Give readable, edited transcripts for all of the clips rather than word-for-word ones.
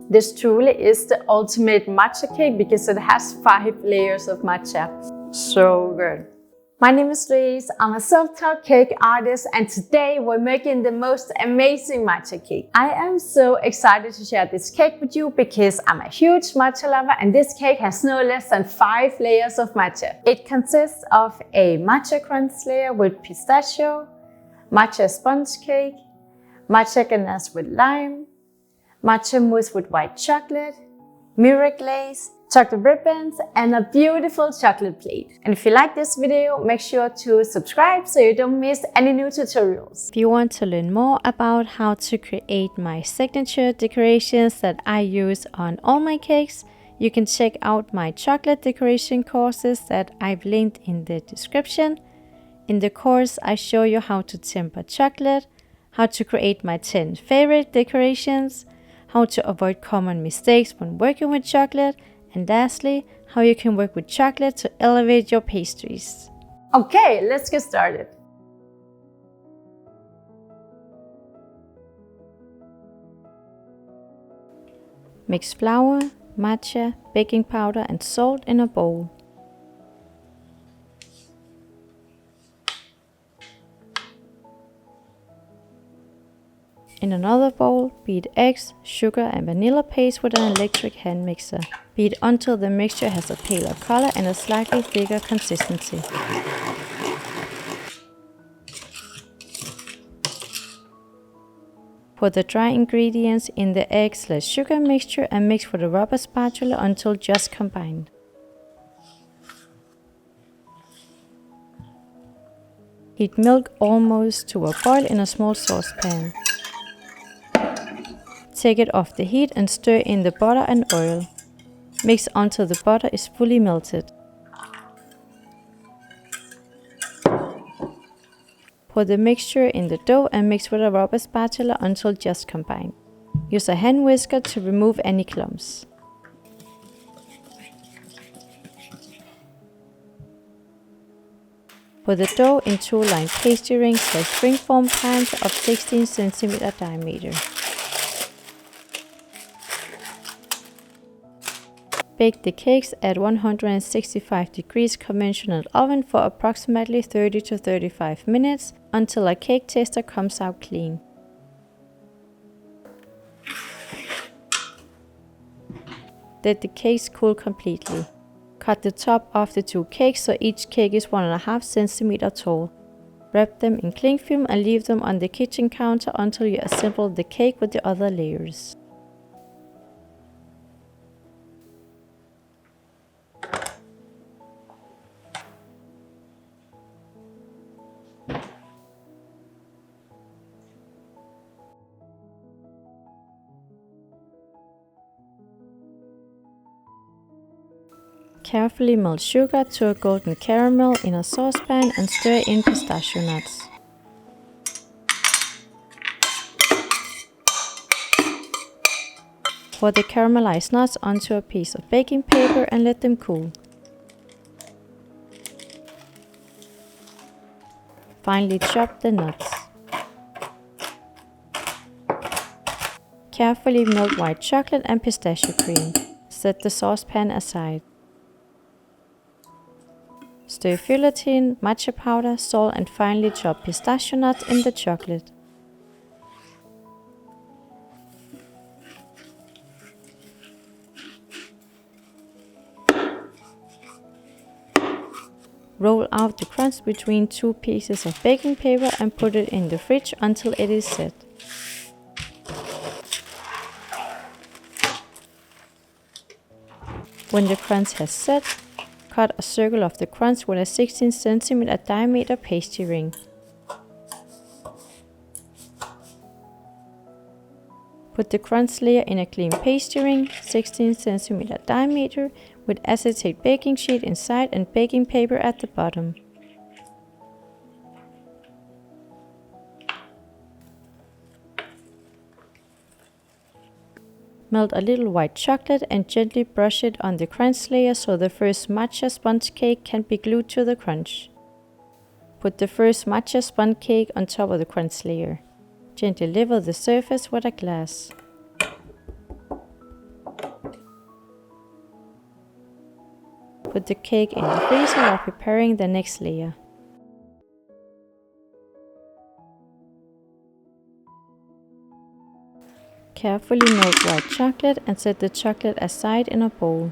This truly is the ultimate matcha cake because it has 5 layers of matcha. So good. My name is Glaze, I'm a self-taught cake artist, and today we're making the most amazing matcha cake. I am so excited to share this cake with you because I'm a huge matcha lover, and this cake has no less than 5 layers of matcha. It consists of a Matcha Crunch layer with pistachio, matcha sponge cake, Matcha Ganache with lime, Matcha Mousse with white chocolate, mirror glaze, chocolate ribbons, and a beautiful chocolate plate. And if you like this video, make sure to subscribe so you don't miss any new tutorials. If you want to learn more about how to create my signature decorations that I use on all my cakes, you can check out my chocolate decoration courses that I've linked in the description. In the course, I show you how to temper chocolate, how to create my 10 favorite decorations, how to avoid common mistakes when working with chocolate, and lastly, how you can work with chocolate to elevate your pastries. Okay, let's get started. Mix flour, matcha, baking powder and salt in a bowl. In another bowl, beat eggs, sugar and vanilla paste with an electric hand mixer. Beat until the mixture has a paler color and a slightly thicker consistency. Pour the dry ingredients in the egg/sugar mixture and mix with a rubber spatula until just combined. Heat milk almost to a boil in a small saucepan. Take it off the heat and stir in the butter and oil. Mix until the butter is fully melted. Pour the mixture in the dough and mix with a rubber spatula until just combined. Use a hand whisker to remove any clumps. Put the dough in 2-line pastry rings/springform pans of 16 cm diameter. Bake the cakes at 165 degrees conventional oven for approximately 30 to 35 minutes until a cake taster comes out clean. Let the cakes cool completely. Cut the top of the 2 cakes so each cake is 1.5 cm tall. Wrap them in cling film and leave them on the kitchen counter until you assemble the cake with the other layers. Carefully melt sugar to a golden caramel in a saucepan and stir in pistachio nuts. Pour the caramelized nuts onto a piece of baking paper and let them cool. Finely chop the nuts. Carefully melt white chocolate and pistachio cream. Set the saucepan aside. Stir gelatin, matcha powder, salt and finely chop pistachio nuts in the chocolate. Roll out the crunch between 2 pieces of baking paper and put it in the fridge until it is set. When the crunch has set, cut a circle of the crunch with a 16 cm diameter pastry ring. Put the crunch layer in a clean pastry ring, 16 cm diameter, with acetate baking sheet inside and baking paper at the bottom. Melt a little white chocolate and gently brush it on the crunch layer so the first matcha sponge cake can be glued to the crunch. Put the first matcha sponge cake on top of the crunch layer. Gently level the surface with a glass. Put the cake in the freezer while preparing the next layer. Carefully melt white chocolate and set the chocolate aside in a bowl.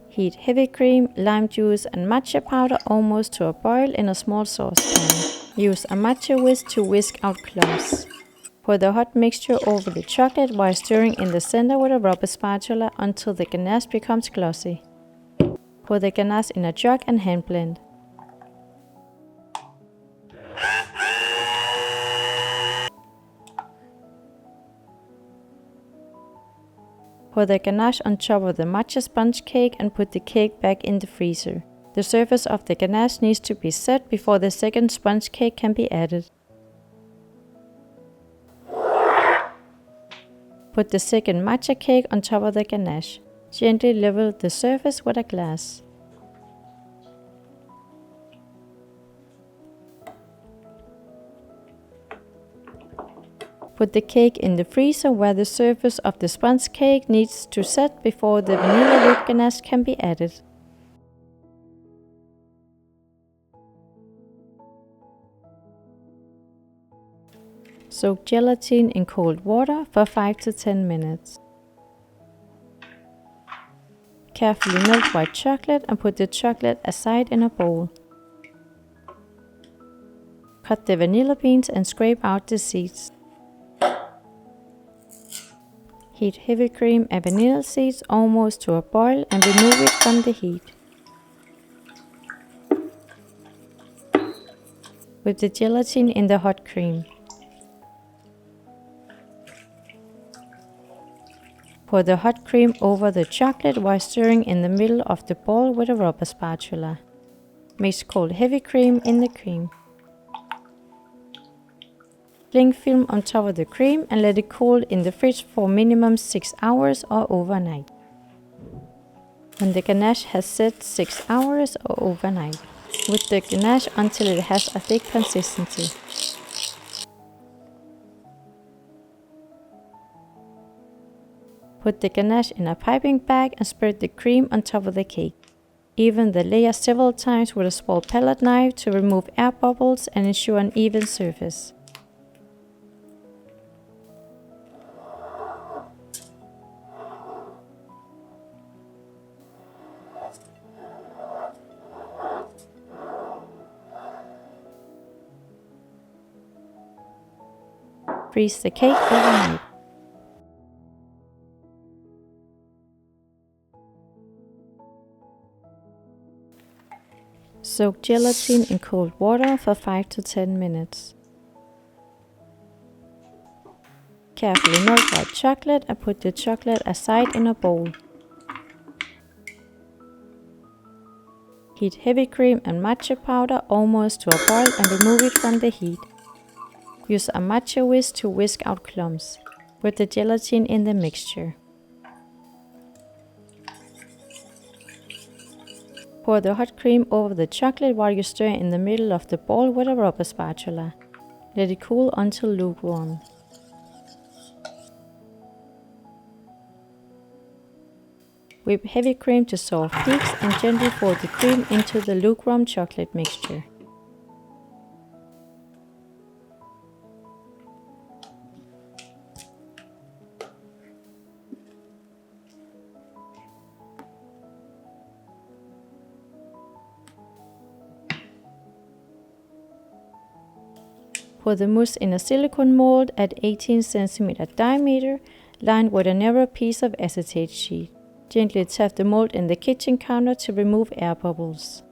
Heat heavy cream, lime juice and matcha powder almost to a boil in a small saucepan. Use a matcha whisk to whisk out clumps. Pour the hot mixture over the chocolate while stirring in the center with a rubber spatula until the ganache becomes glossy. Pour the ganache in a jug and hand blend. Pour the ganache on top of the matcha sponge cake and put the cake back in the freezer. The surface of the ganache needs to be set before the second sponge cake can be added. Put the second matcha cake on top of the ganache. Gently level the surface with a glass. Put the cake in the freezer where the surface of the sponge cake needs to set before the vanilla whipped ganache can be added. Soak gelatin in cold water for 5 to 10 minutes. Carefully melt white chocolate and put the chocolate aside in a bowl. Cut the vanilla beans and scrape out the seeds. Heat heavy cream and vanilla seeds almost to a boil and remove it from the heat. Whip the gelatin in the hot cream. Pour the hot cream over the chocolate while stirring in the middle of the bowl with a rubber spatula. Mix cold heavy cream in the cream. Cling film on top of the cream and let it cool in the fridge for minimum 6 hours or overnight. When the ganache has set 6 hours or overnight, whip the ganache until it has a thick consistency. Put the ganache in a piping bag and spread the cream on top of the cake. Even the layer several times with a small palette knife to remove air bubbles and ensure an even surface. Freeze the cake overnight. Soak gelatin in cold water for 5 to 10 minutes. Carefully melt white chocolate and put the chocolate aside in a bowl. Heat heavy cream and matcha powder almost to a boil and remove it from the heat. Use a matcha whisk to whisk out clumps. Put the gelatin in the mixture. Pour the hot cream over the chocolate while you stir in the middle of the bowl with a rubber spatula. Let it cool until lukewarm. Whip heavy cream to soft peaks and gently pour the cream into the lukewarm chocolate mixture. Pour the mousse in a silicone mold at 18 cm diameter, lined with a narrow piece of acetate sheet. Gently tap the mold in the kitchen counter to remove air bubbles.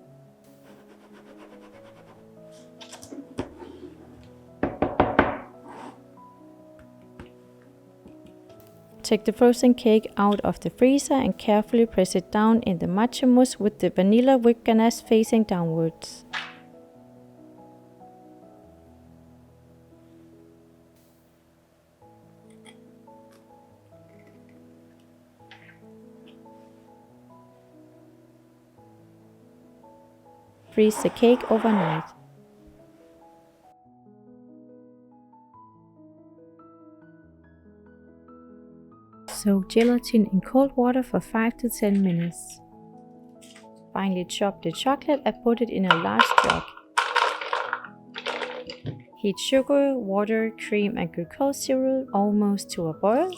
Take the frozen cake out of the freezer and carefully press it down in the matcha mousse with the vanilla whipped ganache facing downwards. Freeze the cake overnight. Soak gelatin in cold water for 5 to 10 minutes. Finely chop the chocolate and put it in a large jug. Heat sugar, water, cream and glucose syrup almost to a boil.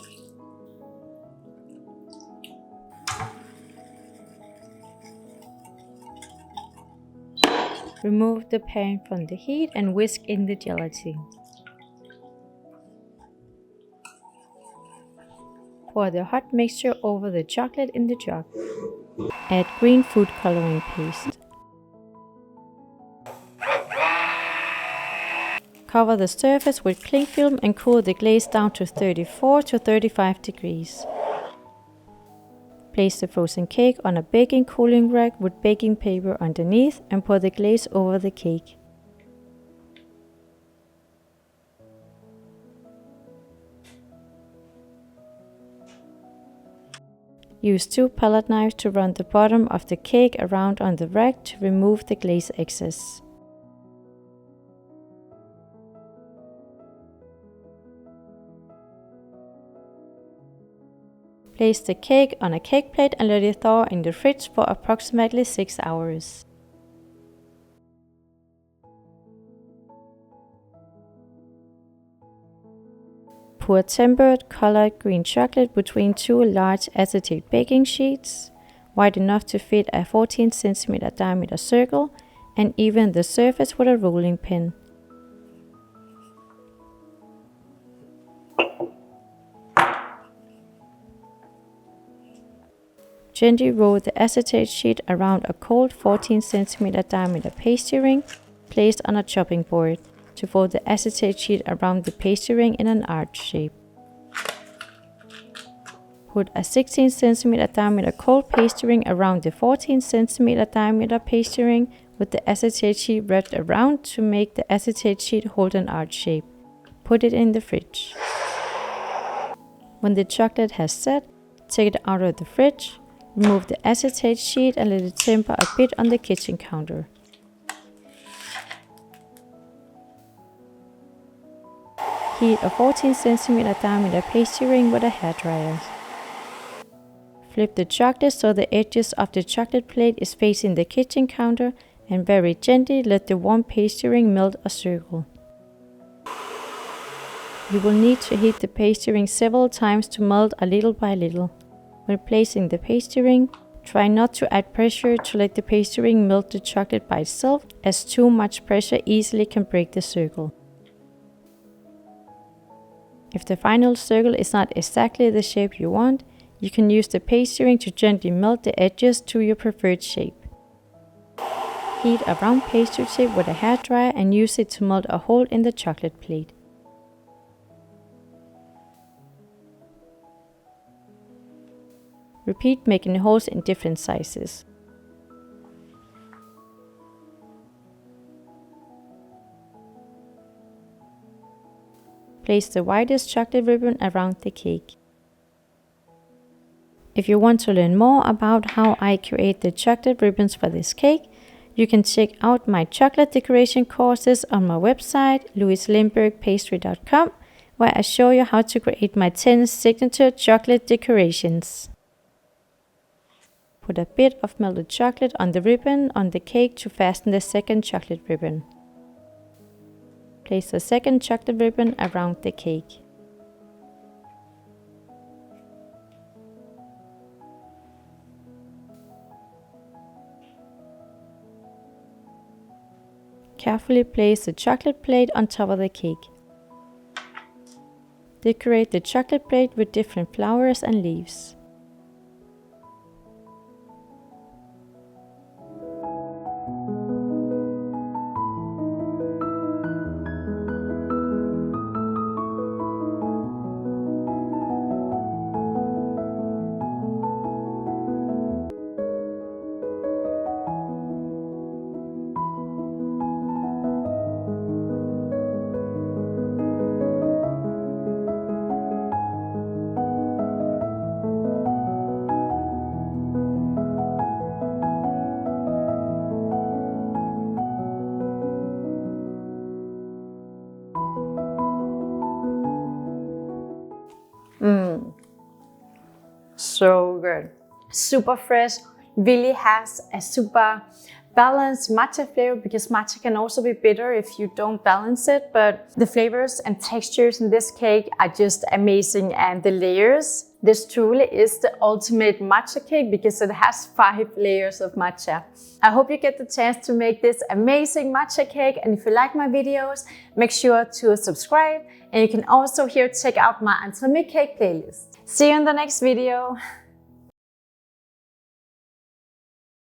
Remove the pan from the heat and whisk in the gelatin. Pour the hot mixture over the chocolate in the jug. Add green food coloring paste. Cover the surface with cling film and cool the glaze down to 34 to 35 degrees. Place the frozen cake on a baking cooling rack with baking paper underneath and pour the glaze over the cake. Use 2 palette knives to run the bottom of the cake around on the rack to remove the glaze excess. Place the cake on a cake plate and let it thaw in the fridge for approximately 6 hours. Pour tempered colored green chocolate between 2 large acetate baking sheets, wide enough to fit a 14 cm diameter circle, and even the surface with a rolling pin. Gently roll the acetate sheet around a cold 14 cm diameter pastry ring placed on a chopping board to fold the acetate sheet around the pastry ring in an arch shape. Put a 16 cm diameter cold pastry ring around the 14 cm diameter pastry ring with the acetate sheet wrapped around to make the acetate sheet hold an arch shape. Put it in the fridge. When the chocolate has set, take it out of the fridge. Remove the acetate sheet and let it temper a bit on the kitchen counter. Heat a 14 cm diameter pastry ring with a hairdryer. Flip the chocolate so the edges of the chocolate plate is facing the kitchen counter and very gently let the warm pastry ring melt a circle. You will need to heat the pastry ring several times to melt a little by little. When placing the pastry ring, try not to add pressure to let the pastry ring melt the chocolate by itself, as too much pressure easily can break the circle. If the final circle is not exactly the shape you want, you can use the pastry ring to gently melt the edges to your preferred shape. Heat a round pastry tip with a hairdryer and use it to melt a hole in the chocolate plate. Repeat making holes in different sizes. Place the whitest chocolate ribbon around the cake. If you want to learn more about how I create the chocolate ribbons for this cake, you can check out my chocolate decoration courses on my website, louiselindbergpastry.com, where I show you how to create my 10 signature chocolate decorations. Put a bit of melted chocolate on the ribbon on the cake to fasten the second chocolate ribbon. Place the second chocolate ribbon around the cake. Carefully place the chocolate plate on top of the cake. Decorate the chocolate plate with different flowers and leaves. super fresh, really has a super balanced matcha flavor, because matcha can also be bitter if you don't balance it, but the flavors and textures in this cake are just amazing, and the layers. This truly is the ultimate matcha cake because it has 5 layers of matcha. I hope you get the chance to make this amazing matcha cake, and if you like my videos, make sure to subscribe, and you can also here check out my Entremet cake playlist. See you in the next video.